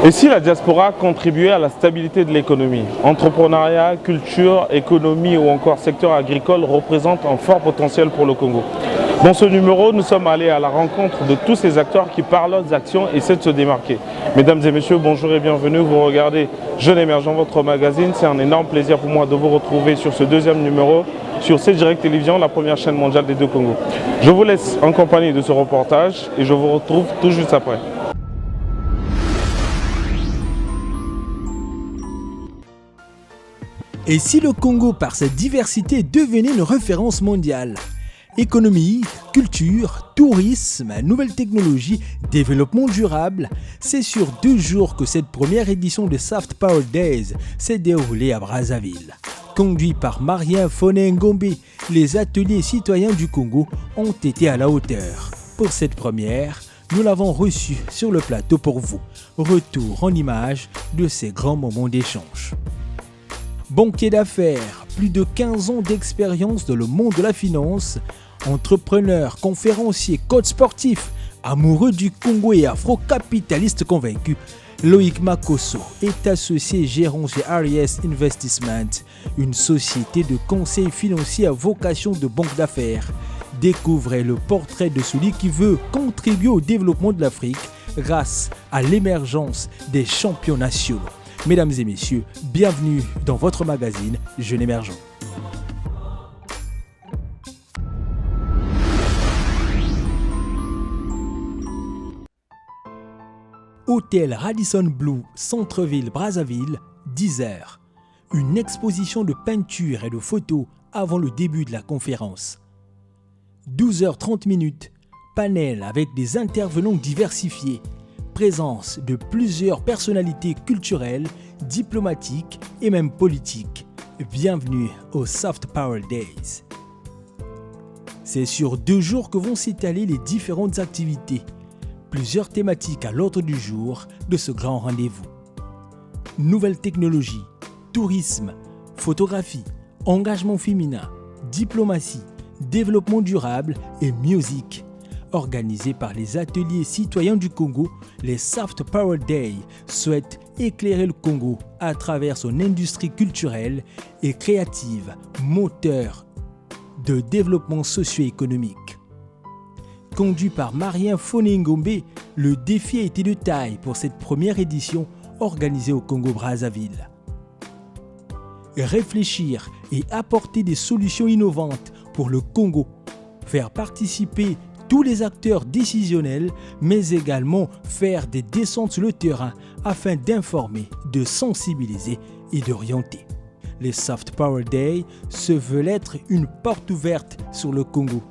Et si la diaspora contribuait à la stabilité de l'économie? Entrepreneuriat, culture, économie ou encore secteur agricole représentent un fort potentiel pour le Congo. Dans ce numéro, nous sommes allés à la rencontre de tous ces acteurs qui, par leurs actions, essaient de se démarquer. Mesdames et messieurs, bonjour et bienvenue. Vous regardez Jeune Émergent, votre magazine. C'est un énorme plaisir pour moi de vous retrouver sur ce deuxième numéro sur C-Direct Télévision, la première chaîne mondiale des deux Congos. Je vous laisse en compagnie de ce reportage et je vous retrouve tout juste après. Et si le Congo, par sa diversité, devenait une référence mondiale? Économie, culture, tourisme, nouvelles technologies, développement durable, c'est sur 2 jours que cette première édition de Soft Power Days s'est déroulée à Brazzaville. Conduit par Marien Foné Ngombe, les ateliers citoyens du Congo ont été à la hauteur. Pour cette première, nous l'avons reçu sur le plateau pour vous. Retour en images de ces grands moments d'échange. Banquier d'affaires, plus de 15 ans d'expérience dans le monde de la finance, entrepreneur, conférencier, coach sportif, amoureux du Congo et afro-capitaliste convaincu, Loïc Makosso est associé gérant chez RES Investment, une société de conseil financier à vocation de banque d'affaires. Découvrez le portrait de celui qui veut contribuer au développement de l'Afrique grâce à l'émergence des champions nationaux. Mesdames et messieurs, bienvenue dans votre magazine Jeune Émergent. Hôtel Radisson Blu, centre-ville Brazzaville, 10 heures. Une exposition de peinture et de photos avant le début de la conférence. 12h30, panel avec des intervenants diversifiés. Présence de plusieurs personnalités culturelles, diplomatiques et même politiques. Bienvenue au Soft Power Days. C'est sur 2 jours que vont s'étaler les différentes activités. Plusieurs thématiques à l'ordre du jour de ce grand rendez-vous. Nouvelles technologies, tourisme, photographie, engagement féminin, diplomatie, développement durable et musique. Organisé par les ateliers citoyens du Congo, les Soft Power Day souhaitent éclairer le Congo à travers son industrie culturelle et créative, moteur de développement socio-économique. Conduit par Marien Foné Ngombe, le défi a été de taille pour cette première édition organisée au Congo-Brazzaville. Réfléchir et apporter des solutions innovantes pour le Congo, faire participer tous les acteurs décisionnels, mais également faire des descentes sur le terrain afin d'informer, de sensibiliser et d'orienter. Les Soft Power Day se veulent être une porte ouverte sur le Congo.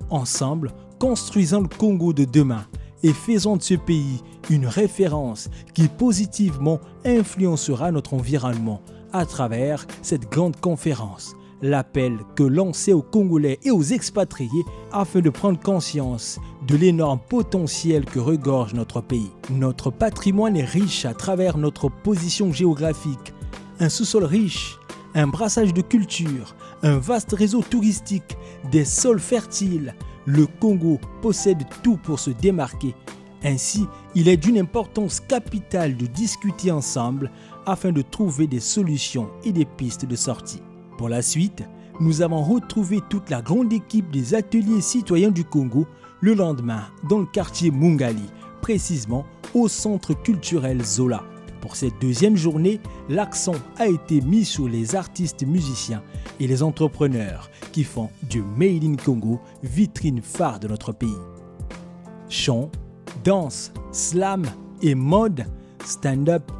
Ensemble, construisons le Congo de demain et faisons de ce pays une référence qui positivement influencera notre environnement à travers cette grande conférence. L'appel que lançait aux Congolais et aux expatriés afin de prendre conscience de l'énorme potentiel que regorge notre pays. Notre patrimoine est riche à travers notre position géographique, un sous-sol riche, un brassage de culture, un vaste réseau touristique, des sols fertiles. Le Congo possède tout pour se démarquer. Ainsi, il est d'une importance capitale de discuter ensemble afin de trouver des solutions et des pistes de sortie. Pour la suite, nous avons retrouvé toute la grande équipe des ateliers citoyens du Congo le lendemain dans le quartier Mungali, précisément au centre culturel Zola. Pour cette deuxième journée, l'accent a été mis sur les artistes musiciens et les entrepreneurs qui font du Made in Congo vitrine phare de notre pays. Chant, danse, slam et mode, stand-up,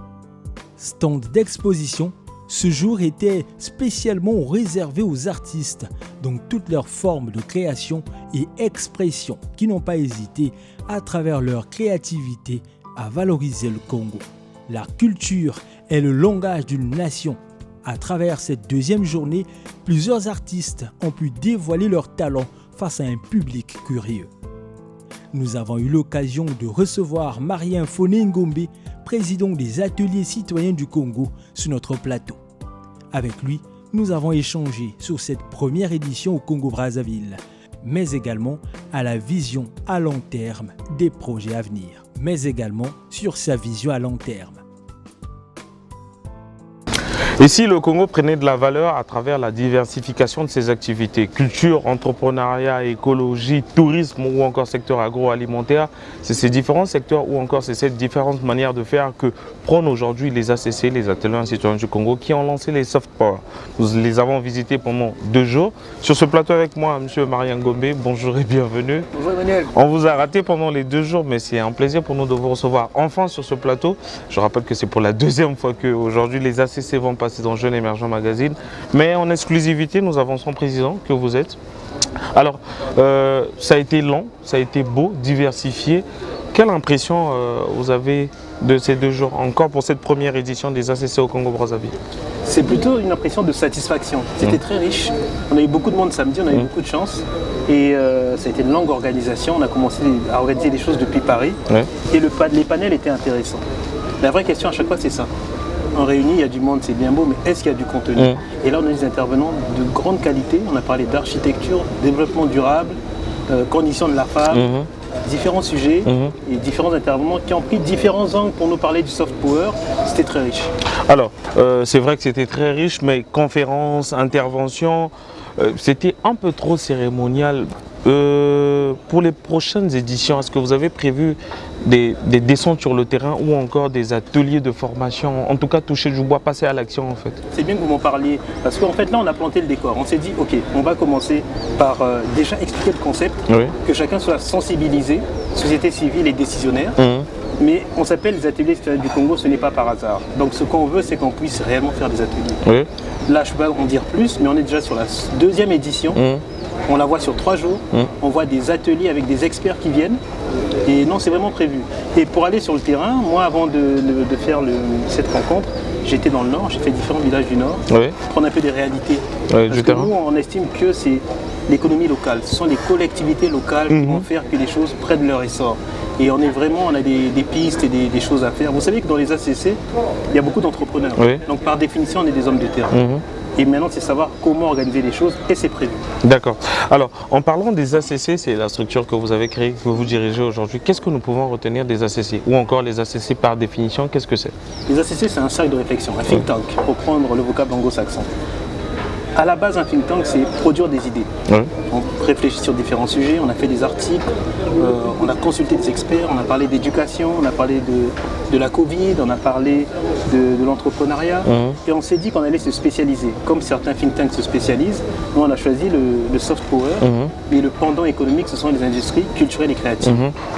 stand d'exposition, ce jour était spécialement réservé aux artistes dans toutes leurs formes de création et expression qui n'ont pas hésité à travers leur créativité à valoriser le Congo. La culture est le langage d'une nation. À travers cette deuxième journée, plusieurs artistes ont pu dévoiler leur talent face à un public curieux. Nous avons eu l'occasion de recevoir Marien Foné Ngombe, président des Ateliers citoyens du Congo, sur notre plateau. Avec lui, nous avons échangé sur cette première édition au Congo-Brazzaville, mais également à la vision à long terme des projets à venir, mais également sur sa vision à long terme. Et si le Congo prenait de la valeur à travers la diversification de ses activités, culture, entrepreneuriat, écologie, tourisme ou encore secteur agroalimentaire, c'est ces différents secteurs ou encore c'est cette différente manière de faire que prônent aujourd'hui les ACC, les Ateliers citoyens du Congo, qui ont lancé les soft power. Nous les avons visités pendant 2 jours. Sur ce plateau avec moi, M. Marien Ngombe, bonjour et bienvenue. Bonjour Emmanuel. On vous a raté pendant les 2 jours, mais c'est un plaisir pour nous de vous recevoir enfin sur ce plateau. Je rappelle que c'est pour la 2e fois qu'aujourd'hui les ACC vont passer dans Jeune Émergent Magazine, mais en exclusivité nous avons son président que vous êtes. Alors ça a été long, ça a été beau, diversifié. Quelle impression vous avez de ces 2 jours encore pour cette première édition des ACC au Congo-Brazzaville? C'est plutôt une impression de satisfaction. C'était très riche, on a eu beaucoup de monde samedi, on a eu beaucoup de chance et ça a été une longue organisation. On a commencé à organiser des choses depuis Paris et les panels étaient intéressants. La vraie question à chaque fois c'est ça. En réunis, il y a du monde, c'est bien beau, mais est-ce qu'il y a du contenu? Et là, on a des intervenants de grande qualité. On a parlé d'architecture, développement durable, conditions de la femme, différents sujets et différents intervenants qui ont pris différents angles pour nous parler du soft power. C'était très riche. Alors, c'est vrai que c'était très riche, mais conférences, interventions, c'était un peu trop cérémonial. Pour les prochaines éditions, est-ce que vous avez prévu des descentes sur le terrain ou encore des ateliers de formation, en tout cas toucher du bois, passer à l'action en fait? C'est bien que vous m'en parliez, parce qu'en fait là on a planté le décor, on s'est dit ok, on va commencer par déjà expliquer le concept, que chacun soit sensibilisé, société civile et décisionnaire. Mais on s'appelle les Ateliers citoyens du Congo, ce n'est pas par hasard. Donc ce qu'on veut, c'est qu'on puisse réellement faire des ateliers. Là, je ne peux pas en dire plus, mais on est déjà sur la 2e édition. On la voit sur 3 jours. On voit des ateliers avec des experts qui viennent. Et non, c'est vraiment prévu. Et pour aller sur le terrain, moi, avant de faire cette rencontre, j'étais dans le Nord, j'ai fait différents villages du Nord, prendre un peu des réalités. Parce que nous, on estime que c'est l'économie locale. Ce sont les collectivités locales qui vont faire que les choses prennent leur essor. Et on a des pistes et des choses à faire. Vous savez que dans les ACC, il y a beaucoup d'entrepreneurs. Donc par définition, on est des hommes de terrain. Et maintenant, c'est savoir comment organiser les choses et c'est prévu. D'accord. Alors, en parlant des ACC, c'est la structure que vous avez créée, que vous dirigez aujourd'hui. Qu'est-ce que nous pouvons retenir des ACC? Ou encore les ACC par définition, qu'est-ce que c'est? Les ACC, c'est un cercle de réflexion, un think tank, pour prendre le vocable anglo-saxon. À la base, un think tank, c'est produire des idées. On réfléchit sur différents sujets, on a fait des articles, on a consulté des experts, on a parlé d'éducation, on a parlé de la Covid, on a parlé de l'entrepreneuriat. Et on s'est dit qu'on allait se spécialiser. Comme certains think tanks se spécialisent, nous on a choisi le soft power, mais le pendant économique, ce sont les industries culturelles et créatives.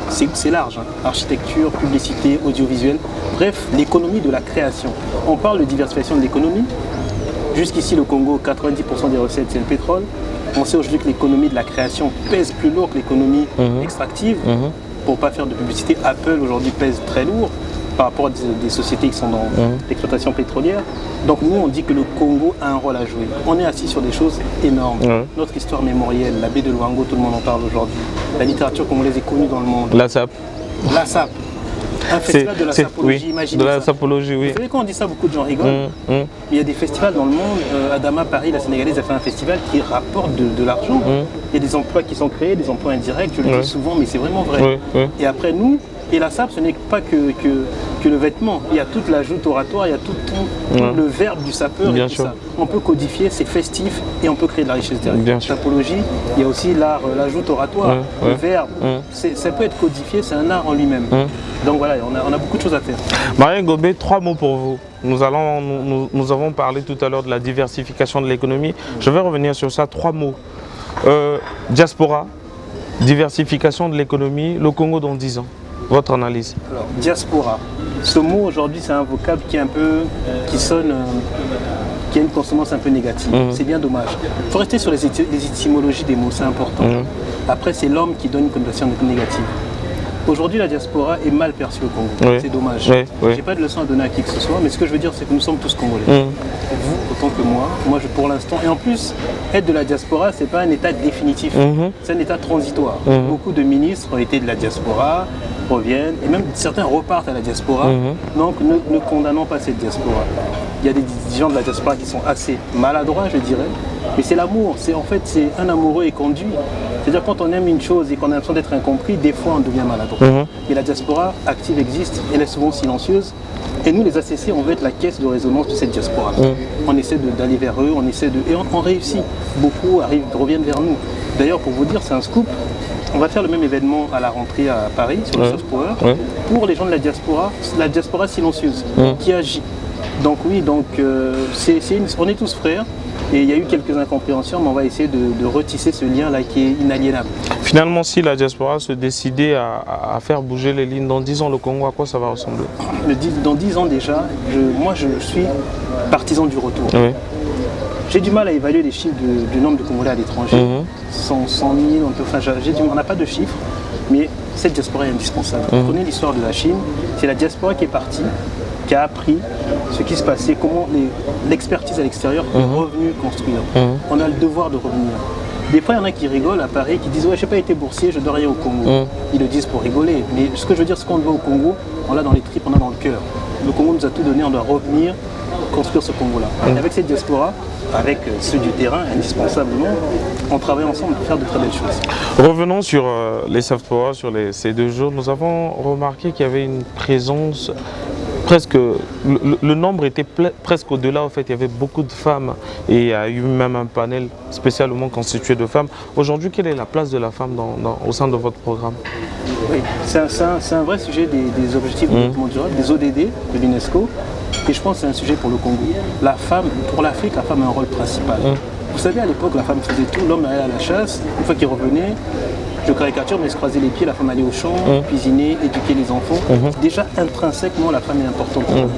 C'est large, architecture, publicité, audiovisuel, bref, l'économie de la création. On parle de diversification de l'économie. Jusqu'ici, le Congo, 90% des recettes, c'est le pétrole. On sait aujourd'hui que l'économie de la création pèse plus lourd que l'économie extractive. Pour ne pas faire de publicité, Apple aujourd'hui pèse très lourd par rapport à des sociétés qui sont dans l'exploitation pétrolière. Donc nous, on dit que le Congo a un rôle à jouer. On est assis sur des choses énormes. Notre histoire mémorielle, la baie de Luango, tout le monde en parle aujourd'hui. La littérature congolaise est connue dans le monde. La SAP. La SAP. Un festival de la sapologie, imaginez de la ça. Sapologie, oui. Vous savez quand on dit ça, beaucoup de gens rigolent. Il y a des festivals dans le monde. Adama, Paris, la Sénégalaise a fait un festival qui rapporte de l'argent. Il y a des emplois qui sont créés, des emplois indirects, je le dis souvent, mais c'est vraiment vrai. Et après nous, et la SAP, ce n'est pas que le vêtement. Il y a toute la joute oratoire, il y a tout le verbe du sapeur. Bien et tout sûr. ça. On peut codifier, c'est festif et on peut créer de la richesse derrière. Sapologie, il y a aussi l'art, la joute oratoire, le verbe. Ça peut être codifié, c'est un art en lui-même. Donc voilà, on a beaucoup de choses à faire. Marien Ngombe, 3 mots pour vous. Nous avons parlé tout à l'heure de la diversification de l'économie. Je vais revenir sur ça, 3 mots. Diaspora, diversification de l'économie, le Congo dans 10 ans. Votre analyse? Alors, diaspora. Ce mot aujourd'hui, c'est un vocable qui est un peu, qui sonne, qui a une consonance un peu négative. C'est bien dommage. Il faut rester sur les étymologies des mots, c'est important. Après, c'est l'homme qui donne une connotation négative. Aujourd'hui, la diaspora est mal perçue au Congo. Oui. C'est dommage. Oui, oui. J'ai pas de leçon à donner à qui que ce soit, mais ce que je veux dire, c'est que nous sommes tous Congolais. Vous, autant que moi, pour l'instant. Et en plus, être de la diaspora, c'est pas un état définitif. C'est un état transitoire. Beaucoup de ministres ont été de la diaspora, reviennent, et même certains repartent à la diaspora. Donc, ne condamnons pas cette diaspora. Il y a des gens de la diaspora qui sont assez maladroits, je dirais. Mais c'est l'amour. En fait, c'est un amoureux éconduit. C'est-à-dire quand on aime une chose et qu'on a l'impression d'être incompris, des fois on devient maladroit. Et la diaspora active existe, elle est souvent silencieuse. Et nous, les ACC, on veut être la caisse de résonance de cette diaspora. On essaie d'aller vers eux, et on réussit. Beaucoup reviennent vers nous. D'ailleurs, pour vous dire, c'est un scoop. On va faire le même événement à la rentrée à Paris, sur le soft power, pour les gens de la diaspora silencieuse, qui agit. Donc oui, on est tous frères. Et il y a eu quelques incompréhensions, mais on va essayer de retisser ce lien-là qui est inaliénable. Finalement, si la diaspora se décidait à faire bouger les lignes dans 10 ans, le Congo, à quoi ça va ressembler? Dans 10 ans déjà, moi je suis partisan du retour. Oui. J'ai du mal à évaluer les chiffres du nombre de Congolais à l'étranger. 100 000, on n'a pas de chiffres, mais cette diaspora est indispensable. Vous connaissez l'histoire de la Chine, c'est la diaspora qui est partie, qui a appris ce qui se passait, comment l'expertise à l'extérieur est revenue construire. On a le devoir de revenir. Des fois, il y en a qui rigolent à Paris, qui disent « Ouais, je n'ai pas été boursier, je ne dois rien au Congo ». Ils le disent pour rigoler. Mais ce que je veux dire, c'est qu'on doit au Congo, on l'a dans les tripes, on l'a dans le cœur. Le Congo nous a tout donné, on doit revenir construire ce Congo-là. Et avec cette diaspora, avec ceux du terrain, indispensablement, on travaille ensemble pour faire de très belles choses. Revenons sur les soft power, sur ces 2 jours. Nous avons remarqué qu'il y avait une présence presque, le nombre était presque au-delà. En fait, il y avait beaucoup de femmes et il y a eu même un panel spécialement constitué de femmes. Aujourd'hui, quelle est la place de la femme au sein de votre programme? Oui, c'est un vrai sujet des objectifs de développement durable, des ODD de l'UNESCO. Et je pense que c'est un sujet pour le Congo. La femme, pour l'Afrique, la femme a un rôle principal. Vous savez, à l'époque, la femme faisait tout, l'homme allait à la chasse. Une fois qu'il revenait, je caricature, mais se croisait les pieds, la femme allait au champ, cuisiner, éduquer les enfants. Déjà, intrinsèquement, la femme est importante pour nous.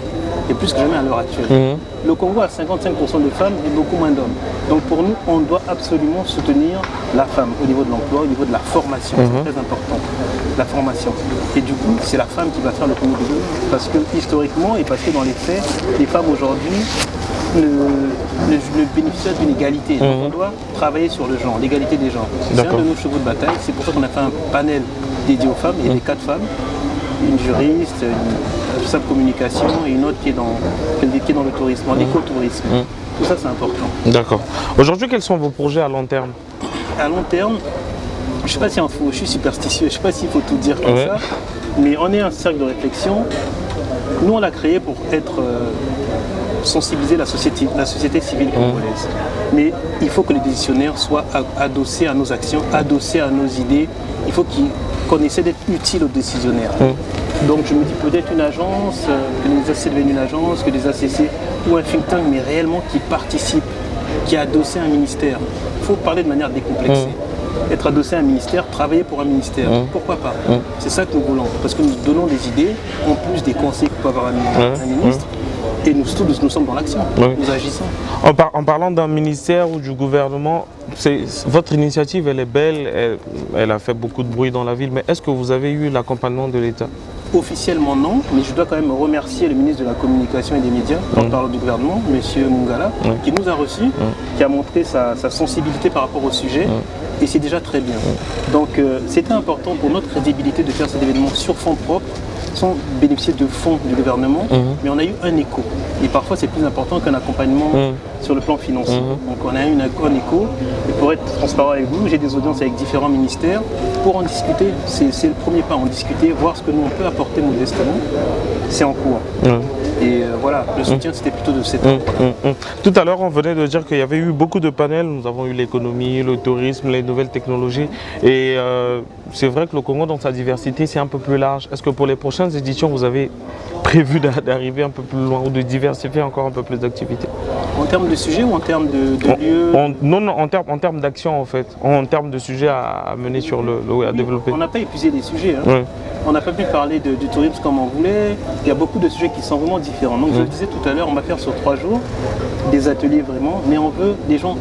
Et plus que jamais à l'heure actuelle. Le Congo a 55% de femmes et beaucoup moins d'hommes. Donc pour nous, on doit absolument soutenir la femme au niveau de l'emploi, au niveau de la formation. C'est très important, la formation. Et du coup, c'est la femme qui va faire le Congo de demain. Parce que historiquement, et parce que dans les faits, les femmes aujourd'hui ne bénéficient d'une égalité. Donc on doit travailler sur le genre, l'égalité des genres. C'est un de nos chevaux de bataille. C'est pour ça qu'on a fait un panel dédié aux femmes. Il y avait 4 femmes. Une juriste, une responsable communication et une autre qui est dans le tourisme, dans l'écotourisme. Tout ça, c'est important. D'accord. Aujourd'hui, quels sont vos projets à long terme? À long terme, je ne sais pas si je suis superstitieux, je ne sais pas s'il faut tout dire comme ça, mais on est un cercle de réflexion. Nous, on l'a créé pour être sensibiliser la société civile congolaise. Mais il faut que les décisionnaires soient adossés à nos actions, adossés à nos idées. Il faut qu'on essaie d'être utile aux décisionnaires. Donc je me dis peut-être une agence, que les ACC deviennent une agence, que les ACC ou un think tank, mais réellement qui participe, qui est adossé à un ministère. Il faut parler de manière décomplexée. Être adossé à un ministère, travailler pour un ministère, pourquoi pas? C'est ça que nous voulons, parce que nous donnons des idées, en plus des conseils que peut avoir un ministre. Et nous sommes dans l'action, nous agissons. En parlant d'un ministère ou du gouvernement, votre initiative, elle est belle, elle a fait beaucoup de bruit dans la ville, mais est-ce que vous avez eu l'accompagnement de l'État? Officiellement non, mais je dois quand même remercier le ministre de la Communication et des Médias, porte-parole du gouvernement, M. Mungala, qui nous a reçus, qui a montré sa sensibilité par rapport au sujet, et c'est déjà très bien. Donc c'était important pour notre crédibilité de faire cet événement sur fonds propres, sans bénéficier de fonds du gouvernement, mais on a eu un écho. Et parfois c'est plus important qu'un accompagnement sur le plan financier. Donc on a eu un écho, et pour être transparent avec vous, j'ai des audiences avec différents ministères pour en discuter. C'est le premier pas, en discuter, voir ce que nous on peut apporter modestement. C'est en cours. Et voilà, le soutien c'était plutôt de cette ordre. Tout à l'heure on venait de dire qu'il y avait eu beaucoup de panels, nous avons eu l'économie, le tourisme, les nouvelles technologies et c'est vrai que le Congo dans sa diversité c'est un peu plus large. Est-ce que pour les prochaines éditions vous avez prévu d'arriver un peu plus loin ou de diversifier encore un peu plus d'activités? En termes de sujets ou en termes de lieux? Non, en termes d'action en fait, en termes de sujets à mener sur à développer. On n'a pas épuisé les sujets. On n'a pas pu parler du tourisme comme on voulait. Il y a beaucoup de sujets qui sont vraiment différents. Donc je le disais tout à l'heure, on va faire sur 3 jours des ateliers vraiment, mais on veut des gens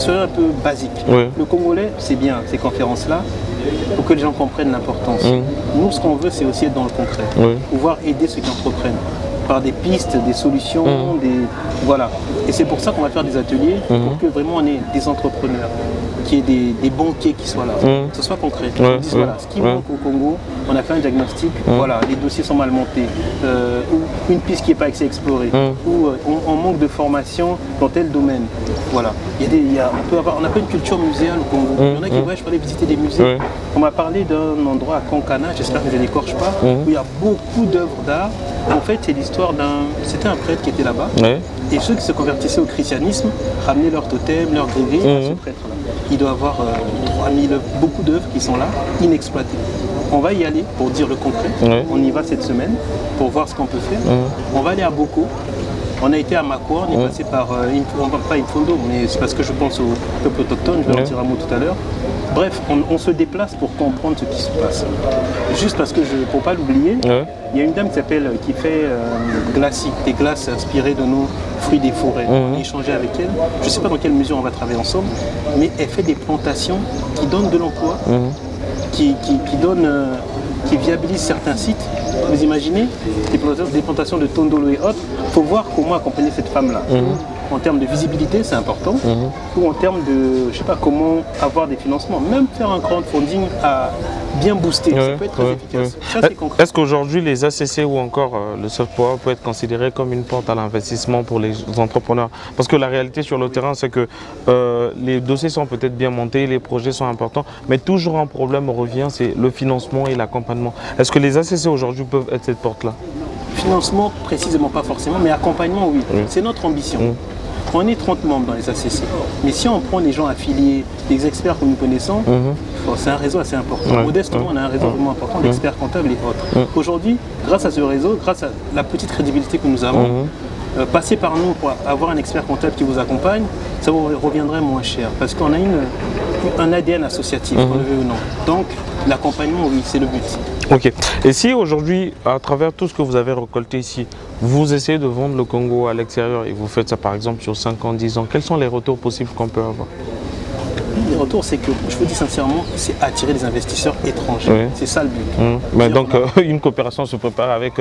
un peu basiques. Le Congolais, c'est bien ces conférences-là, pour que les gens comprennent l'importance. Nous, ce qu'on veut, c'est aussi être dans le concret, pouvoir aider ceux qui entreprennent par des pistes, des solutions, voilà. Et c'est pour ça qu'on va faire des ateliers, pour que vraiment on ait des entrepreneurs, qu'il y ait des banquiers qui soient là, que ce soit concret. On dise, voilà, ce qui manque au Congo, on a fait un diagnostic, voilà, les dossiers sont mal montés, ou une piste qui n'est pas assez explorée, ou on manque de formation dans tel domaine. Voilà. On n'a pas une culture muséale au Congo. Il y en a qui voyagent pour aller visiter des musées. On m'a parlé d'un endroit à Konkana, j'espère que je n'écorche pas, où il y a beaucoup d'œuvres d'art. En fait, c'est l'histoire c'était un prêtre qui était là-bas. Et ceux qui se convertissaient au christianisme ramenaient leur totem, leur grévé à ce prêtre-là. Il doit avoir 3000 œuvres, beaucoup d'œuvres qui sont là, inexploitées. On va y aller pour dire le concret. On y va cette semaine pour voir ce qu'on peut faire. On va aller à Boko. On a été à Makwa, on est passé par, pas Infondo, mais c'est parce que je pense au peuple autochtone, je vais en dire un mot tout à l'heure. Bref, on se déplace pour comprendre ce qui se passe. Juste parce que, pour ne pas l'oublier, il y a une dame qui fait Glacis, des glaces inspirées de nos fruits des forêts. On a échangé avec elle, je ne sais pas dans quelle mesure on va travailler ensemble, mais elle fait des plantations qui donnent de l'emploi, qui viabilisent certains sites. Vous imaginez, des plantations de tondolo et autres, il faut voir comment accompagner cette femme-là. En termes de visibilité, c'est important, ou en termes de, je sais pas, comment avoir des financements. Même faire un crowdfunding à bien booster, ça peut être très efficace. Ça, c'est concret. Est-ce qu'aujourd'hui, les ACC ou encore le soft power peut être considéré comme une porte à l'investissement pour les entrepreneurs? Parce que la réalité sur le terrain, c'est que les dossiers sont peut-être bien montés, les projets sont importants, mais toujours un problème revient, c'est le financement et l'accompagnement. Est-ce que les ACC aujourd'hui peuvent être cette porte-là? Financement, précisément pas forcément, mais accompagnement, oui. C'est notre ambition. On est 30 membres dans les ACC. Mais si on prend les gens affiliés, les experts que nous connaissons, c'est un réseau assez important. Modestement, on a un réseau vraiment important d'experts comptables et autres. Aujourd'hui, grâce à ce réseau, grâce à la petite crédibilité que nous avons, passer par nous pour avoir un expert comptable qui vous accompagne, ça vous reviendrait moins cher. Parce qu'on a un ADN associatif, qu'on le veut ou non. Donc, l'accompagnement, oui, c'est le but. Ok. Et si aujourd'hui, à travers tout ce que vous avez récolté ici, vous essayez de vendre le Congo à l'extérieur et vous faites ça par exemple sur 5 ans, 10 ans, quels sont les retours possibles qu'on peut avoir? Les retours, c'est que, je vous dis sincèrement, c'est attirer des investisseurs étrangers. C'est ça le but. Mais donc, une coopération se prépare avec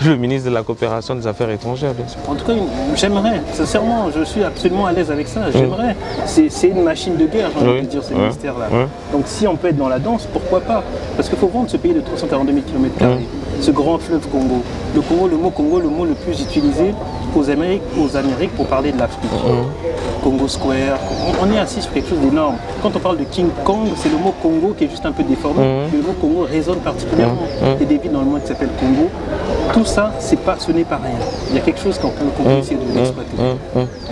le ministre de la Coopération des Affaires étrangères, bien sûr. En tout cas, j'aimerais, sincèrement, je suis absolument à l'aise avec ça. J'aimerais. C'est une machine de guerre, j'ai envie de dire, ce ministère-là. Donc, si on peut être dans la danse, pourquoi pas? Parce qu'il faut vendre ce pays de 342 000 km², ce grand fleuve Congo. Le Congo, le mot le plus utilisé aux Amériques pour parler de l'Afrique. Congo Square, on est assis sur quelque chose d'énorme. Quand on parle de King Kong, c'est le mot Congo qui est juste un peu déformé. Mais le mot Congo résonne particulièrement. Il y a des villes dans le monde qui s'appellent Congo. Tout ça, ce n'est pas rien. Il y a quelque chose qu'on peut essayer de l'exploiter.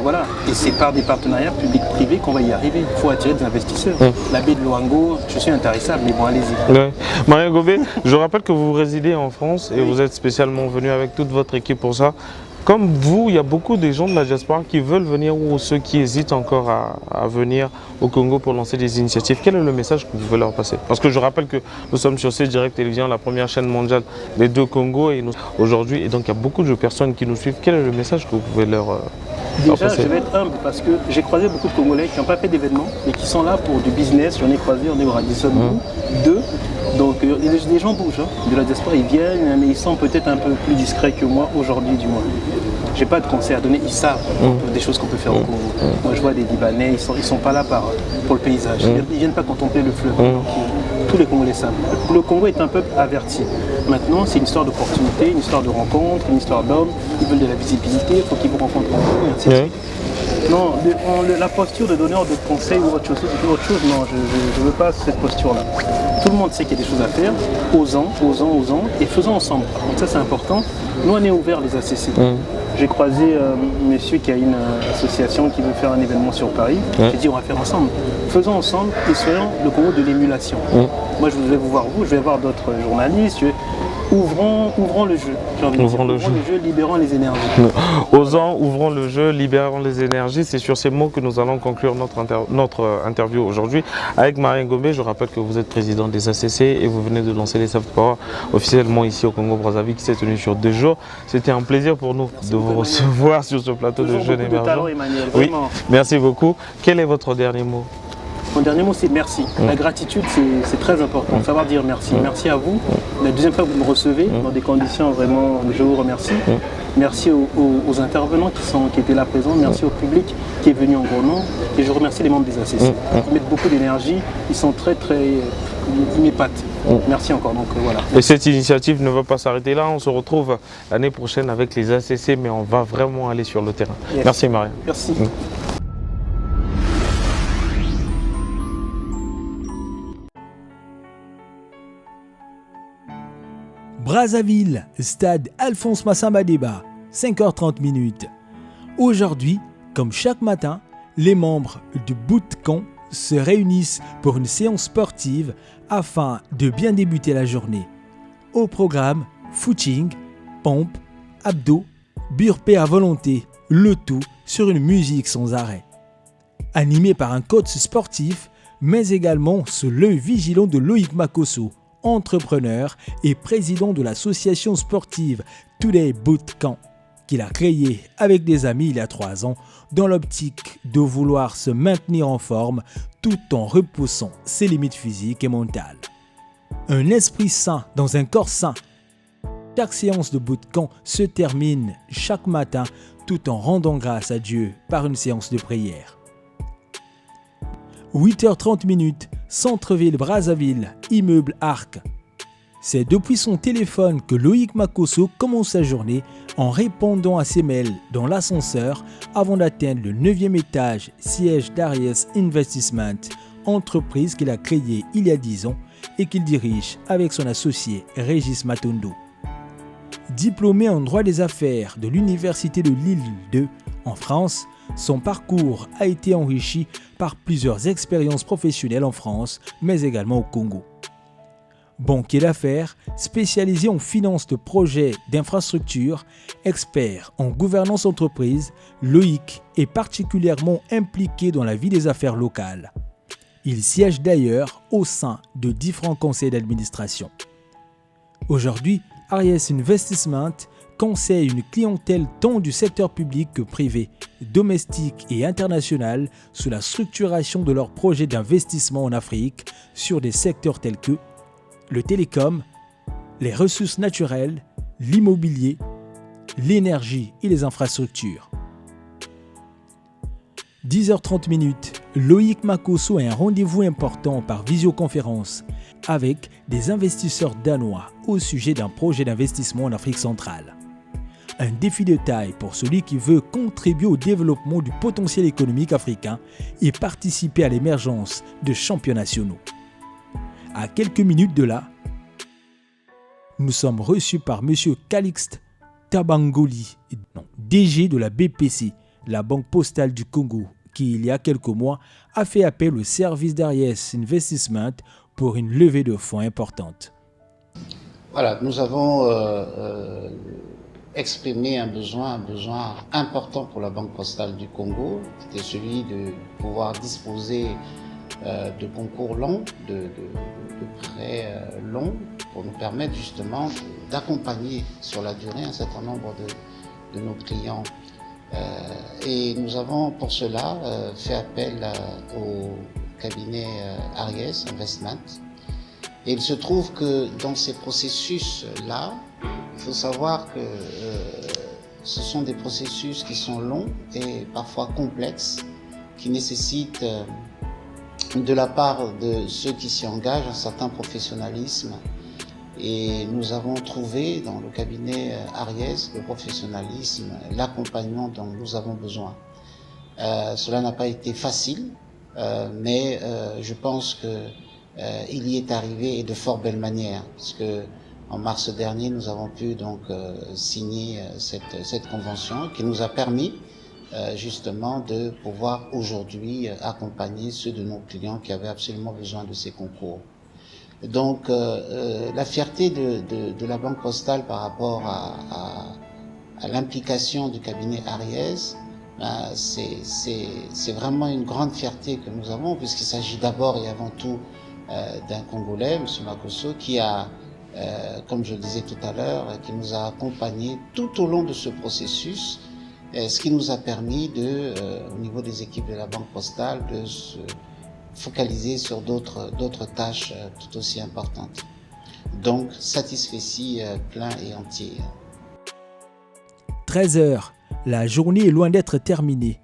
Voilà. Et c'est par des partenariats publics-privés qu'on va y arriver. Il faut attirer des investisseurs. La baie de Luango, je suis intarissable, mais bon, allez-y. Marie Gobé, je rappelle que vous résidez en France et vous êtes spécialement venu avec toute votre équipe pour ça. Comme vous, il y a beaucoup de gens de la diaspora qui veulent venir ou ceux qui hésitent encore à venir au Congo pour lancer des initiatives. Quel est le message que vous voulez leur passer? Parce que je rappelle que nous sommes sur C-Direct Télévision, la première chaîne mondiale des deux Congos et aujourd'hui. Et donc, il y a beaucoup de personnes qui nous suivent. Quel est le message que vous pouvez leur Déjà, passer? je vais être humble parce que j'ai croisé beaucoup de Congolais qui n'ont pas fait d'événements mais qui sont là pour du business. J'en ai croisé, on est au Radisson Blu, 2. Donc, les gens bougent. De la diaspora, ils viennent, mais ils sont peut-être un peu plus discrets que moi aujourd'hui, du moins. J'ai pas de conseils à donner, ils savent des choses qu'on peut faire au Congo. Moi je vois des Libanais, ils sont pas là pour le paysage, ils viennent pas contempler le fleuve. Tous les Congolais savent. Le Congo est un peuple averti. Maintenant c'est une histoire d'opportunité, une histoire de rencontre, une histoire d'hommes, ils veulent de la visibilité, il faut qu'ils vous rencontrent et ainsi de suite. Non, la posture de donneur de conseils ou autre chose, non, je ne veux pas cette posture-là. Tout le monde sait qu'il y a des choses à faire, osons, et faisons ensemble. Donc ça c'est important. Nous on est ouverts les ACC. J'ai croisé un monsieur qui a une association qui veut faire un événement sur Paris. J'ai dit on va faire ensemble. Faisons ensemble et soyons le Congo de l'émulation. Moi je vais vous voir vous, je vais voir d'autres journalistes. Ouvrons le jeu. Ouvrons le jeu, libérons les énergies. Osons, ouvrons le jeu, libérons les énergies. C'est sur ces mots que nous allons conclure notre interview aujourd'hui avec Marie Gobé. Je rappelle que vous êtes président des ACC et vous venez de lancer les soft power officiellement ici au Congo-Brazzaville qui s'est tenu sur 2 jours. C'était un plaisir pour nous de vous recevoir sur ce plateau de Jeunes Émergents. Emmanuel, oui, merci beaucoup. Quel est votre dernier mot? Mon dernier mot, c'est merci. La gratitude, c'est très important. Savoir dire merci. Merci à vous. La deuxième fois que vous me recevez, dans des conditions vraiment, je vous remercie. Merci aux intervenants qui étaient là présents. Merci au public qui est venu en gros nombre. Et je remercie les membres des ACC. Ils mettent beaucoup d'énergie. Ils sont ils m'épatent. Merci encore. Donc, voilà. Et cette initiative ne va pas s'arrêter là. On se retrouve l'année prochaine avec les ACC, mais on va vraiment aller sur le terrain. Yes. Merci Maria. Merci. Brazzaville, stade Alphonse Massamba Déba, 5h30. Aujourd'hui, comme chaque matin, les membres du bootcamp se réunissent pour une séance sportive afin de bien débuter la journée. Au programme, footing, pompe, abdos, burpee à volonté, le tout sur une musique sans arrêt. Animé par un coach sportif, mais également sous l'œil vigilant de Loïc Makosso, entrepreneur et président de l'association sportive Today Bootcamp, qu'il a créé avec des amis il y a 3 ans dans l'optique de vouloir se maintenir en forme tout en repoussant ses limites physiques et mentales. Un esprit sain dans un corps sain. Chaque séance de bootcamp se termine chaque matin tout en rendant grâce à Dieu par une séance de prière. 8h30, centre-ville Brazzaville, immeuble Arc. C'est depuis son téléphone que Loïc Makosso commence sa journée en répondant à ses mails dans l'ascenseur avant d'atteindre le 9e étage, siège d'Aries Investment, entreprise qu'il a créée il y a 10 ans et qu'il dirige avec son associé Régis Matondo. Diplômé en droit des affaires de l'Université de Lille 2 en France, son parcours a été enrichi par plusieurs expériences professionnelles en France, mais également au Congo. Banquier d'affaires, spécialisé en finance de projets d'infrastructure, expert en gouvernance entreprise, Loïc est particulièrement impliqué dans la vie des affaires locales. Il siège d'ailleurs au sein de différents conseils d'administration. Aujourd'hui, Aries Investment conseille une clientèle tant du secteur public que privé, domestique et international sous la structuration de leurs projets d'investissement en Afrique sur des secteurs tels que le télécom, les ressources naturelles, l'immobilier, l'énergie et les infrastructures. 10h30, Loïc Makosso a un rendez-vous important par visioconférence avec des investisseurs danois au sujet d'un projet d'investissement en Afrique centrale. Un défi de taille pour celui qui veut contribuer au développement du potentiel économique africain et participer à l'émergence de champions nationaux. À quelques minutes de là, nous sommes reçus par M. Calixte Tabangoli, DG de la BPC, la Banque postale du Congo, qui il y a quelques mois a fait appel au service d'Aries Investment pour une levée de fonds importante. Voilà, nous avons exprimé un besoin important pour la Banque postale du Congo, c'était celui de pouvoir disposer de concours longs, de prêts longs, pour nous permettre justement d'accompagner sur la durée un certain nombre de nos clients. Et nous avons pour cela fait appel au cabinet Aries Investment. Et il se trouve que dans ces processus-là, il faut savoir que ce sont des processus qui sont longs et parfois complexes, qui nécessitent de la part de ceux qui s'y engagent un certain professionnalisme. Et nous avons trouvé dans le cabinet Aries le professionnalisme, l'accompagnement dont nous avons besoin. Cela n'a pas été facile, mais je pense qu'il y est arrivé et de fort belle manière, parce que en mars dernier, nous avons pu donc signer cette convention qui nous a permis justement de pouvoir aujourd'hui accompagner ceux de nos clients qui avaient absolument besoin de ces concours. Donc la fierté de la Banque postale par rapport à l'implication du cabinet Aries, c'est vraiment une grande fierté que nous avons, puisqu'il s'agit d'abord et avant tout d'un Congolais, M. Makosso, qui a, comme je le disais tout à l'heure, qui nous a accompagnés tout au long de ce processus, ce qui nous a permis au niveau des équipes de la Banque postale, focaliser sur d'autres tâches tout aussi importantes. Donc, satisfait plein et entier. 13 h, la journée est loin d'être terminée.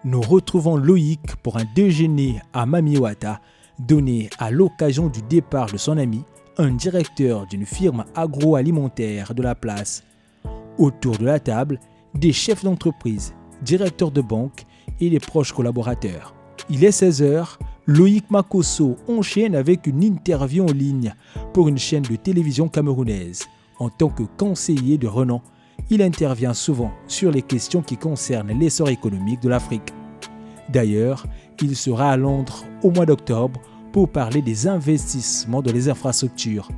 Nous retrouvons Loïc pour un déjeuner à Mamiwata, donné à l'occasion du départ de son ami, un directeur d'une firme agroalimentaire de la place. Autour de la table, des chefs d'entreprise, directeurs de banque et les proches collaborateurs. Il est 16 h, Loïc Makosso enchaîne avec une interview en ligne pour une chaîne de télévision camerounaise. En tant que conseiller de renom, il intervient souvent sur les questions qui concernent l'essor économique de l'Afrique. D'ailleurs, il sera à Londres au mois d'octobre pour parler des investissements dans les infrastructures.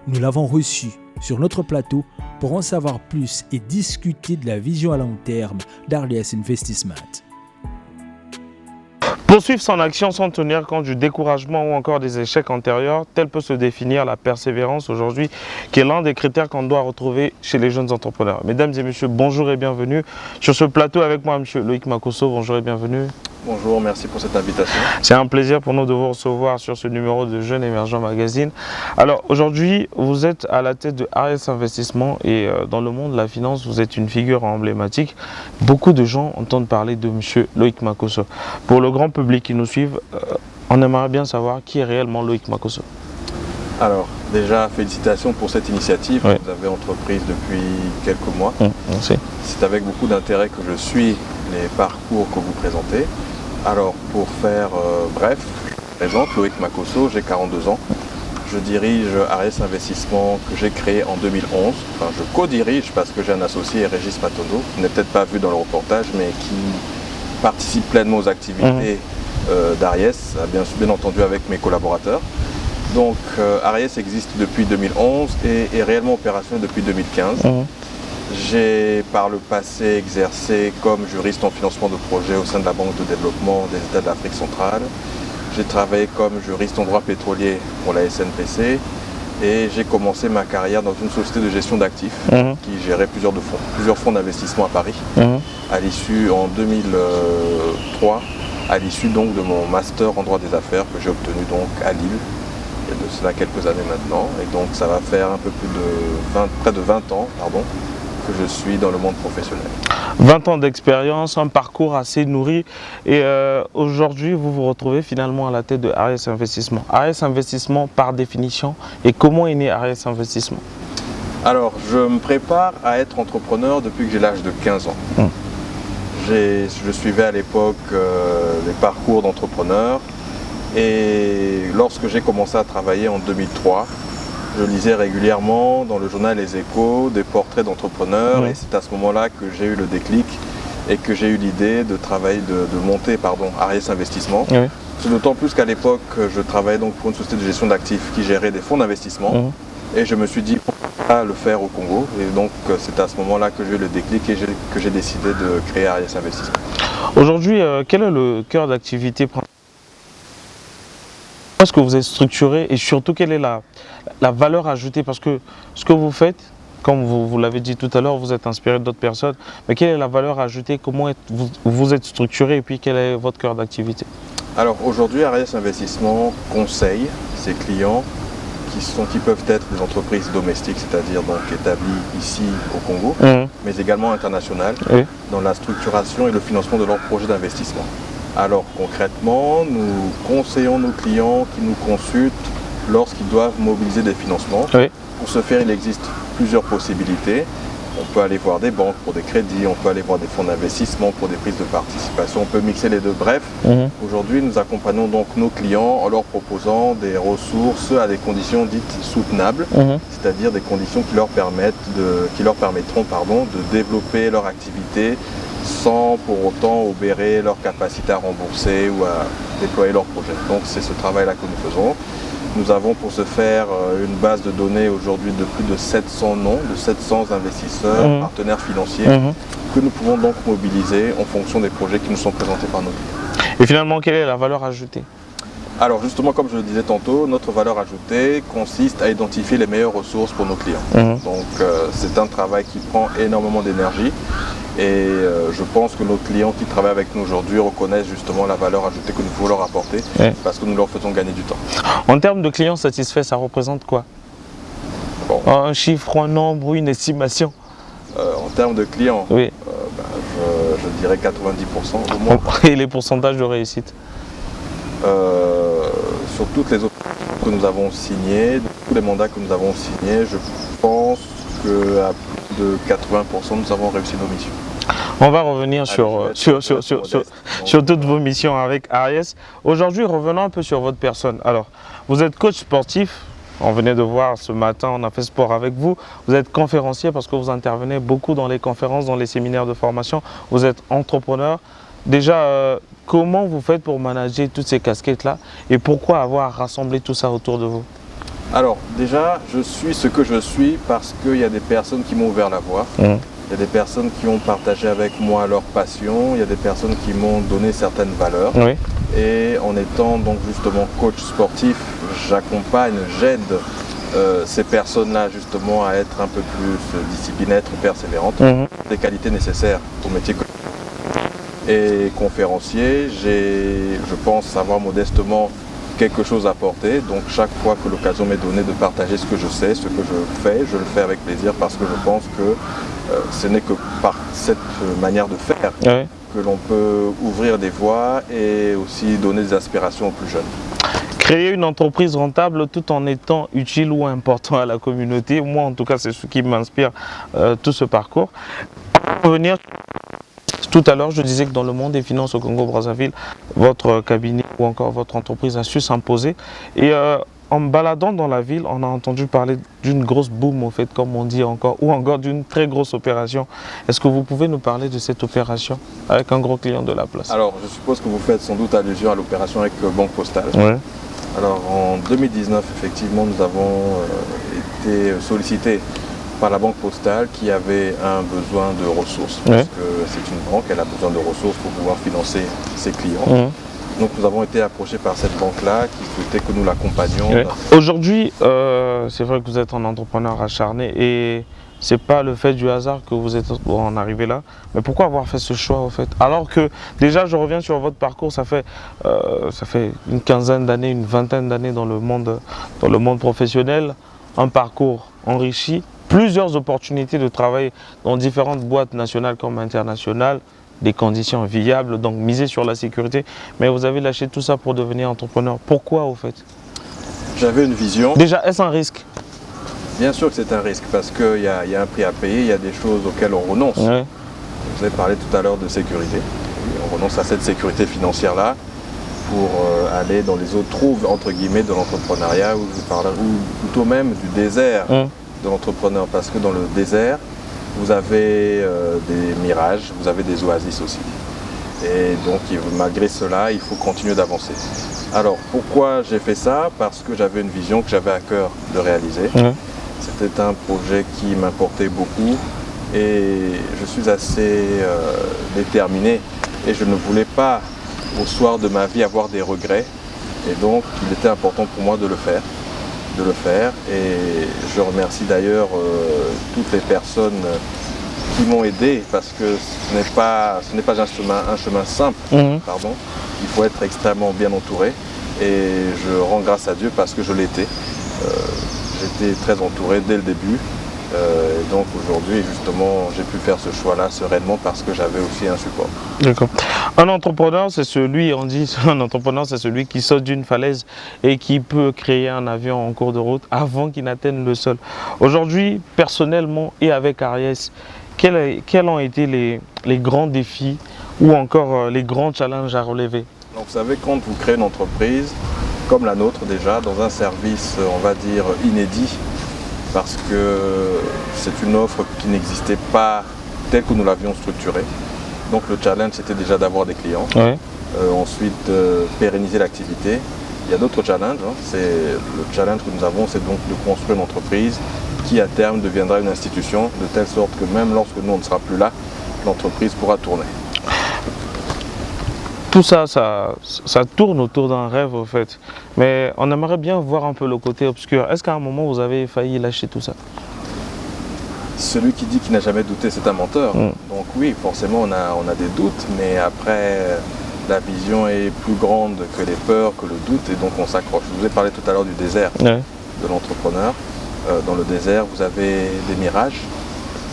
Nous l'avons reçu sur notre plateau pour en savoir plus et discuter de la vision à long terme d'Ariès Investment. Poursuivre son action sans tenir compte du découragement ou encore des échecs antérieurs, tel peut se définir la persévérance aujourd'hui, qui est l'un des critères qu'on doit retrouver chez les jeunes entrepreneurs. Mesdames et messieurs, bonjour et bienvenue sur ce plateau avec moi, monsieur Loïc Makosso. Bonjour et bienvenue. Bonjour, merci pour cette invitation. C'est un plaisir pour nous de vous recevoir sur ce numéro de Jeunes Émergents Magazine. Alors aujourd'hui, vous êtes à la tête de Ariès Investissement et dans le monde de la finance, vous êtes une figure emblématique. Beaucoup de gens entendent parler de monsieur Loïc Makosso. Pour le grand public qui nous suit, on aimerait bien savoir qui est réellement Loïc Makosso. Alors déjà, félicitations pour cette initiative que vous avez entreprise depuis quelques mois. Merci. C'est avec beaucoup d'intérêt que je suis les parcours que vous présentez. Alors, pour faire bref, je me présente Loïc Makosso, j'ai 42 ans. Je dirige Ariès Investissement que j'ai créé en 2011. Enfin, je co-dirige parce que j'ai un associé, Régis Matondo, qui n'est peut-être pas vu dans le reportage, mais qui participe pleinement aux activités d'Ariès, bien entendu avec mes collaborateurs. Donc, Ariès existe depuis 2011 et est réellement opérationnel depuis 2015. J'ai par le passé exercé comme juriste en financement de projets au sein de la Banque de développement des États d'Afrique centrale. J'ai travaillé comme juriste en droit pétrolier pour la SNPC et j'ai commencé ma carrière dans une société de gestion d'actifs qui gérait plusieurs fonds d'investissement à Paris. À l'issue, en 2003, à l'issue donc de mon master en droit des affaires que j'ai obtenu donc à Lille. Il y a de cela quelques années maintenant et donc ça va faire un peu plus de près de 20 ans, que je suis dans le monde professionnel. 20 ans d'expérience, un parcours assez nourri et aujourd'hui vous vous retrouvez finalement à la tête de Ariès Investissement. Ariès Investissement par définition, et comment est né Ariès Investissement? Alors je me prépare à être entrepreneur depuis que j'ai l'âge de 15 ans. Je suivais à l'époque les parcours d'entrepreneurs et lorsque j'ai commencé à travailler en 2003, je lisais régulièrement dans le journal Les Échos des portraits d'entrepreneurs et c'est à ce moment-là que j'ai eu le déclic et que j'ai eu l'idée de monter Ariès Investissement. C'est d'autant plus qu'à l'époque, je travaillais donc pour une société de gestion d'actifs qui gérait des fonds d'investissement et je me suis dit à le faire au Congo et donc c'est à ce moment-là que j'ai eu le déclic et que j'ai décidé de créer Ariès Investissement. Aujourd'hui, quel est le cœur d'activité principal? Est-ce que vous êtes structuré et surtout quelle est la valeur ajoutée? Parce que ce que vous faites, comme vous l'avez dit tout à l'heure, vous êtes inspiré d'autres personnes, mais quelle est la valeur ajoutée? Comment vous êtes structuré et puis quel est votre cœur d'activité? Alors aujourd'hui, Ariès Investissement conseille ses clients qui peuvent être des entreprises domestiques, c'est-à-dire donc établies ici au Congo, mais également internationales, dans la structuration et le financement de leurs projets d'investissement. Alors concrètement, nous conseillons nos clients qui nous consultent lorsqu'ils doivent mobiliser des financements. Pour ce faire, il existe plusieurs possibilités. On peut aller voir des banques pour des crédits, on peut aller voir des fonds d'investissement pour des prises de participation, on peut mixer les deux. Bref, aujourd'hui nous accompagnons donc nos clients en leur proposant des ressources à des conditions dites soutenables, c'est-à-dire des conditions qui leur permettront de développer leur activité sans pour autant obérer leur capacité à rembourser ou à déployer leurs projets. Donc c'est ce travail-là que nous faisons. Nous avons pour ce faire une base de données aujourd'hui de plus de 700 noms, de 700 investisseurs, partenaires financiers, que nous pouvons donc mobiliser en fonction des projets qui nous sont présentés par nos clients. Et finalement, quelle est la valeur ajoutée? Alors justement, comme je le disais tantôt, notre valeur ajoutée consiste à identifier les meilleures ressources pour nos clients. Donc c'est un travail qui prend énormément d'énergie Et je pense que nos clients qui travaillent avec nous aujourd'hui reconnaissent justement la valeur ajoutée que nous pouvons leur apporter parce que nous leur faisons gagner du temps. En termes de clients satisfaits, ça représente quoi? Bon. Un chiffre, un nombre ou une estimation? En termes de clients, oui. Je dirais 90% au moins. Et les pourcentages de réussite? Sur toutes les opérations que nous avons signées, tous les mandats que nous avons signés, je pense qu'à plus de 80% nous avons réussi nos missions. On va revenir sur toutes vos missions avec Ariès. Aujourd'hui, revenons un peu sur votre personne. Alors, vous êtes coach sportif. On venait de voir ce matin, on a fait sport avec vous. Vous êtes conférencier parce que vous intervenez beaucoup dans les conférences, dans les séminaires de formation. Vous êtes entrepreneur. Déjà, comment vous faites pour manager toutes ces casquettes-là et pourquoi avoir rassemblé tout ça autour de vous? Alors, déjà, je suis ce que je suis parce qu'il y a des personnes qui m'ont ouvert la voie. Il y a des personnes qui ont partagé avec moi leur passion. Il y a des personnes qui m'ont donné certaines valeurs. Oui. Et en étant donc justement coach sportif, j'accompagne, j'aide ces personnes-là justement à être un peu plus disciplinées, être persévérantes, des qualités nécessaires au métier. Et conférencier, je pense savoir modestement quelque chose à apporter. Donc chaque fois que l'occasion m'est donnée de partager ce que je sais, ce que je le fais avec plaisir parce que je pense que ce n'est que par cette manière de faire que l'on peut ouvrir des voies et aussi donner des aspirations aux plus jeunes. Créer une entreprise rentable tout en étant utile ou important à la communauté, moi en tout cas c'est ce qui m'inspire tout ce parcours. Pour revenir, tout à l'heure je disais que dans le monde des finances au Congo-Brazzaville, votre cabinet ou encore votre entreprise a su s'imposer et en me baladant dans la ville, on a entendu parler d'une grosse boom, au fait, comme on dit encore, ou encore d'une très grosse opération. Est-ce que vous pouvez nous parler de cette opération avec un gros client de la place? Alors, je suppose que vous faites sans doute allusion à l'opération avec Banque Postale. Ouais. Alors, en 2019, effectivement, nous avons été sollicités par la Banque Postale qui avait un besoin de ressources. Parce que c'est une banque, elle a besoin de ressources pour pouvoir financer ses clients. Donc nous avons été approchés par cette banque-là qui souhaitait que nous l'accompagnions. Aujourd'hui, c'est vrai que vous êtes un entrepreneur acharné et c'est pas le fait du hasard que vous êtes en arrivé là. Mais pourquoi avoir fait ce choix au fait? Alors que déjà, je reviens sur votre parcours, ça fait une quinzaine d'années, une vingtaine d'années dans le monde professionnel, un parcours enrichi, plusieurs opportunités de travail dans différentes boîtes nationales comme internationales, des conditions viables, donc miser sur la sécurité, mais vous avez lâché tout ça pour devenir entrepreneur. Pourquoi au fait? J'avais une vision. Déjà, est-ce un risque? Bien sûr que c'est un risque parce qu'il y a un prix à payer, il y a des choses auxquelles on renonce. Vous avez parlé tout à l'heure de sécurité. On renonce à cette sécurité financière-là pour aller dans les autres trous, entre guillemets, de l'entrepreneuriat ou plutôt même du désert de l'entrepreneur parce que dans le désert, vous avez des mirages, vous avez des oasis aussi. Et donc malgré cela, il faut continuer d'avancer. Alors pourquoi j'ai fait ça? Parce que j'avais une vision que j'avais à cœur de réaliser. C'était un projet qui m'importait beaucoup et je suis assez déterminé et je ne voulais pas au soir de ma vie avoir des regrets. Et donc il était important pour moi de le faire. Et je remercie d'ailleurs toutes les personnes qui m'ont aidé parce que ce n'est pas un chemin simple, pardon. Il faut être extrêmement bien entouré et je rends grâce à Dieu parce que je l'étais. J'étais très entouré dès le début et donc aujourd'hui justement j'ai pu faire ce choix-là sereinement parce que j'avais aussi un support. D'accord. Un entrepreneur, c'est celui, on dit, un entrepreneur, c'est celui qui saute d'une falaise et qui peut créer un avion en cours de route avant qu'il n'atteigne le sol. Aujourd'hui, personnellement et avec Ariès, quels ont été les grands défis ou encore les grands challenges à relever? Donc, vous savez, quand vous créez une entreprise comme la nôtre déjà, dans un service, on va dire, inédit, parce que c'est une offre qui n'existait pas telle que nous l'avions structurée. Donc le challenge c'était déjà d'avoir des clients, ensuite pérenniser l'activité. Il y a d'autres challenges, le challenge que nous avons c'est donc de construire une entreprise qui à terme deviendra une institution de telle sorte que même lorsque nous on ne sera plus là, l'entreprise pourra tourner. Tout ça, ça tourne autour d'un rêve au fait, mais on aimerait bien voir un peu le côté obscur. Est-ce qu'à un moment vous avez failli lâcher tout ça? celui qui dit qu'il n'a jamais douté, c'est un menteur. Donc oui, forcément, on a des doutes, mais après, la vision est plus grande que les peurs, que le doute, et donc on s'accroche. Je vous ai parlé tout à l'heure du désert de l'entrepreneur. Dans le désert, vous avez des mirages.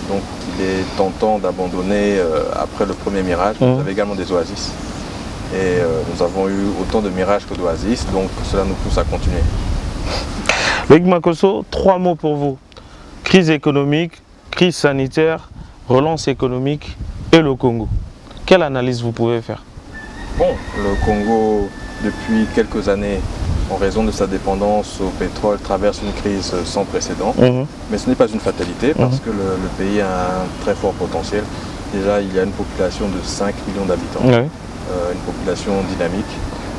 Donc il est tentant d'abandonner après le premier mirage. Vous avez également des oasis. Et nous avons eu autant de mirages que d'oasis, donc cela nous pousse à continuer. Loïc Makosso, 3 mots pour vous. Crise économique, crise sanitaire, relance économique et le Congo. Quelle analyse vous pouvez faire? Bon, le Congo, depuis quelques années, en raison de sa dépendance au pétrole, traverse une crise sans précédent. Mais ce n'est pas une fatalité parce que le pays a un très fort potentiel. Déjà, il y a une population de 5 millions d'habitants, une population dynamique,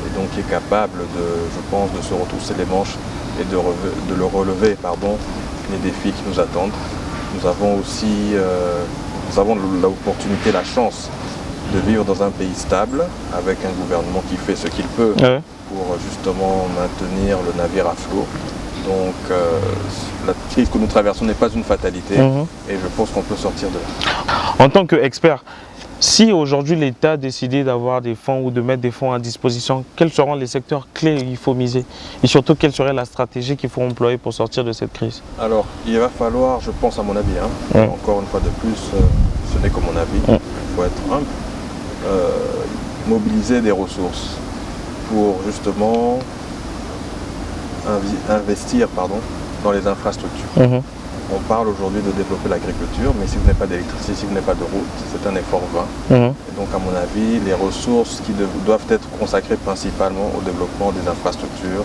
et donc qui est capable, je pense, de se retrousser les manches et de le relever, les défis qui nous attendent. Nous avons aussi l'opportunité, la chance de vivre dans un pays stable, avec un gouvernement qui fait ce qu'il peut pour justement maintenir le navire à flot. Donc la crise que nous traversons n'est pas une fatalité et je pense qu'on peut sortir de là. En tant qu'expert, si aujourd'hui l'État a décidé d'avoir des fonds ou de mettre des fonds à disposition, quels seront les secteurs clés où il faut miser? Et surtout, quelle serait la stratégie qu'il faut employer pour sortir de cette crise? Alors, il va falloir, je pense à mon avis, encore une fois de plus, ce n'est que mon avis, il faut être humble, mobiliser des ressources pour justement investir dans les infrastructures. On parle aujourd'hui de développer l'agriculture, mais si vous n'avez pas d'électricité, si vous n'avez pas de route, c'est un effort vain. Et donc à mon avis, les ressources qui doivent être consacrées principalement au développement des infrastructures,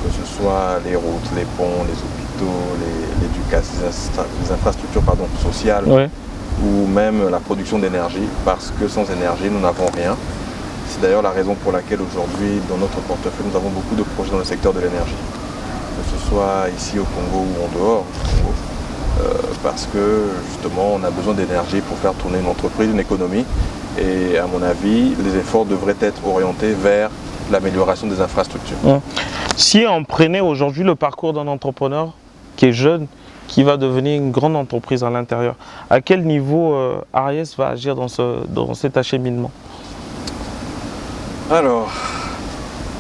que ce soit les routes, les ponts, les hôpitaux, les infrastructures sociales, ou même la production d'énergie, parce que sans énergie, nous n'avons rien. C'est d'ailleurs la raison pour laquelle aujourd'hui, dans notre portefeuille, nous avons beaucoup de projets dans le secteur de l'énergie, que ce soit ici au Congo ou en dehors du Congo, parce que justement, on a besoin d'énergie pour faire tourner une entreprise, une économie, et à mon avis, les efforts devraient être orientés vers l'amélioration des infrastructures. Si on prenait aujourd'hui le parcours d'un entrepreneur qui est jeune, qui va devenir une grande entreprise à l'intérieur, à quel niveau Ariès va agir dans cet acheminement? Alors,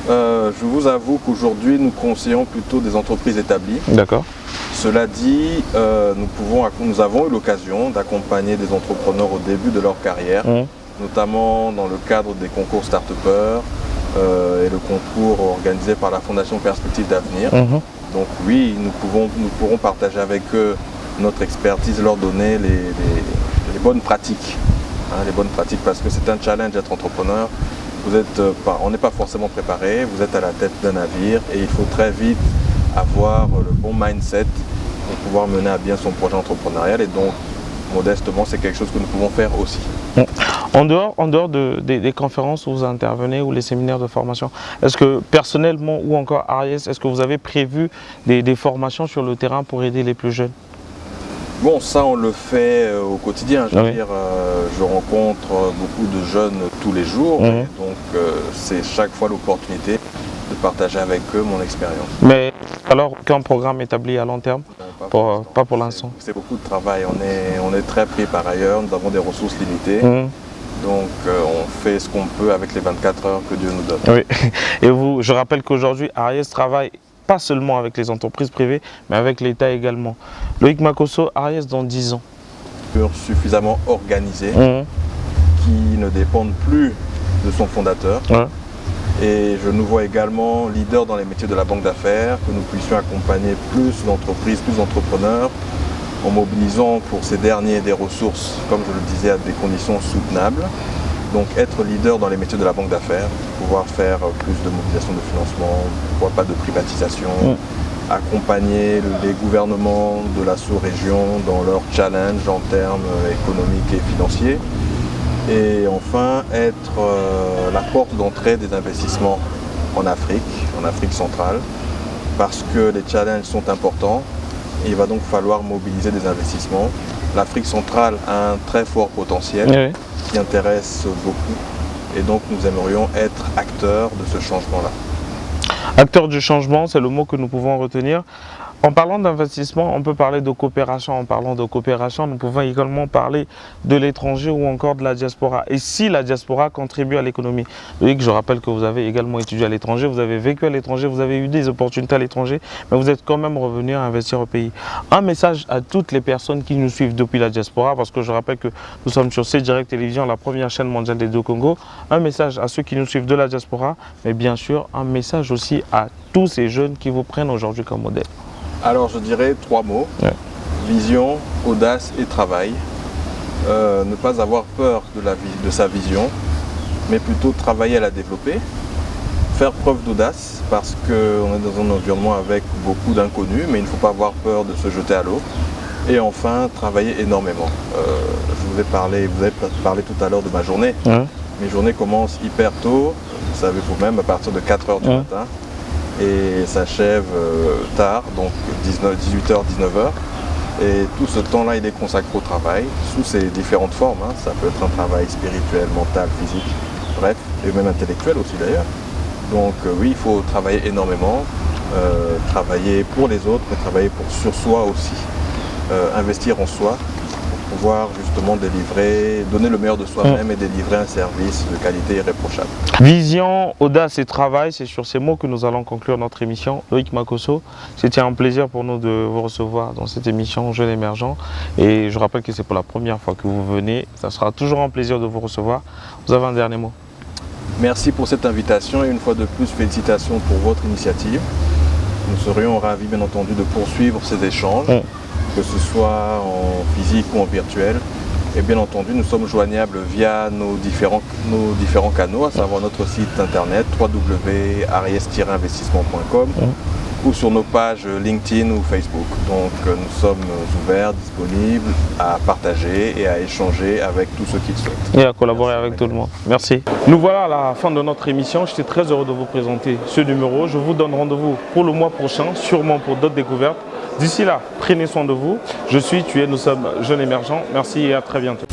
je vous avoue qu'aujourd'hui, nous conseillons plutôt des entreprises établies. D'accord. Cela dit, nous avons eu l'occasion d'accompagner des entrepreneurs au début de leur carrière, notamment dans le cadre des concours Start-Upers et le concours organisé par la Fondation Perspective d'Avenir. Donc oui, nous pourrons partager avec eux notre expertise, leur donner les bonnes pratiques. Les bonnes pratiques, parce que c'est un challenge d'être entrepreneur. On n'est pas forcément préparé, vous êtes à la tête d'un navire et il faut très vite avoir le bon mindset pour pouvoir mener à bien son projet entrepreneurial, et donc modestement c'est quelque chose que nous pouvons faire aussi. En dehors des conférences où vous intervenez ou les séminaires de formation, est-ce que personnellement ou encore Ariès, est-ce que vous avez prévu des formations sur le terrain pour aider les plus jeunes? Bon, ça on le fait au quotidien, je veux dire, je rencontre beaucoup de jeunes tous les jours, et donc c'est chaque fois l'opportunité de partager avec eux mon expérience. Mais alors, qu'un programme établi à long terme? Pas pour l'instant. C'est beaucoup de travail, on est très pris par ailleurs, nous avons des ressources limitées, donc on fait ce qu'on peut avec les 24 heures que Dieu nous donne. Oui, et je rappelle qu'aujourd'hui, Ariès travaille pas seulement avec les entreprises privées, mais avec l'État également. Loïc Makosso, Ariès dans 10 ans. Suffisamment organisé, qui ne dépendent plus de son fondateur. Et je nous vois également leader dans les métiers de la banque d'affaires, que nous puissions accompagner plus d'entreprises, plus d'entrepreneurs, en mobilisant pour ces derniers des ressources, comme je le disais, à des conditions soutenables. Donc être leader dans les métiers de la banque d'affaires, pouvoir faire plus de mobilisation de financement, pourquoi pas de privatisation, accompagner les gouvernements de la sous-région dans leurs challenges en termes économiques et financiers. Et enfin, être la porte d'entrée des investissements en Afrique centrale, parce que les challenges sont importants et il va donc falloir mobiliser des investissements. L'Afrique centrale a un très fort potentiel qui intéresse beaucoup, et donc nous aimerions être acteurs de ce changement-là. Acteurs du changement, c'est le mot que nous pouvons retenir. En parlant d'investissement, on peut parler de coopération. En parlant de coopération, nous pouvons également parler de l'étranger ou encore de la diaspora. Et si la diaspora contribue à l'économie, je rappelle que vous avez également étudié à l'étranger, vous avez vécu à l'étranger, vous avez eu des opportunités à l'étranger, mais vous êtes quand même revenu à investir au pays. Un message à toutes les personnes qui nous suivent depuis la diaspora, parce que je rappelle que nous sommes sur C-Direct Télévision, la première chaîne mondiale des deux Congo. Un message à ceux qui nous suivent de la diaspora, mais bien sûr un message aussi à tous ces jeunes qui vous prennent aujourd'hui comme modèle. Alors je dirais 3 mots, vision, audace et travail. Ne pas avoir peur de sa vision, mais plutôt travailler à la développer. Faire preuve d'audace parce qu'on est dans un environnement avec beaucoup d'inconnus, mais il ne faut pas avoir peur de se jeter à l'eau. Et enfin, travailler énormément. Vous avez parlé tout à l'heure de ma journée. Mes journées commencent hyper tôt, vous savez vous-même, à partir de 4 h du matin. Et s'achève tard, donc 18h, 19h. Et tout ce temps-là, il est consacré au travail, sous ses différentes formes. Ça peut être un travail spirituel, mental, physique, bref, et même intellectuel aussi d'ailleurs. Donc oui, il faut travailler énormément, travailler pour les autres, mais travailler sur soi aussi. Investir en soi pour pouvoir justement donner le meilleur de soi-même et délivrer un service de qualité irréprochable. Vision, audace et travail, c'est sur ces mots que nous allons conclure notre émission. Loïc Makosso, c'était un plaisir pour nous de vous recevoir dans cette émission Jeunes Émergents. Et je rappelle que c'est pour la première fois que vous venez. Ça sera toujours un plaisir de vous recevoir. Vous avez un dernier mot? Merci pour cette invitation et une fois de plus, félicitations pour votre initiative. Nous serions ravis bien entendu de poursuivre ces échanges. Que ce soit en physique ou en virtuel. Et bien entendu, nous sommes joignables via nos différents canaux, à savoir notre site internet www.aries-investissement.com ou sur nos pages LinkedIn ou Facebook. Donc nous sommes ouverts, disponibles à partager et à échanger avec tous ceux qui le souhaitent. Et à collaborer avec tout le monde. Merci. Nous voilà à la fin de notre émission. J'étais très heureux de vous présenter ce numéro. Je vous donne rendez-vous pour le mois prochain, sûrement pour d'autres découvertes. D'ici là, prenez soin de vous. Je suis, tu es, nous sommes Jeunes Émergents. Merci et à très bientôt.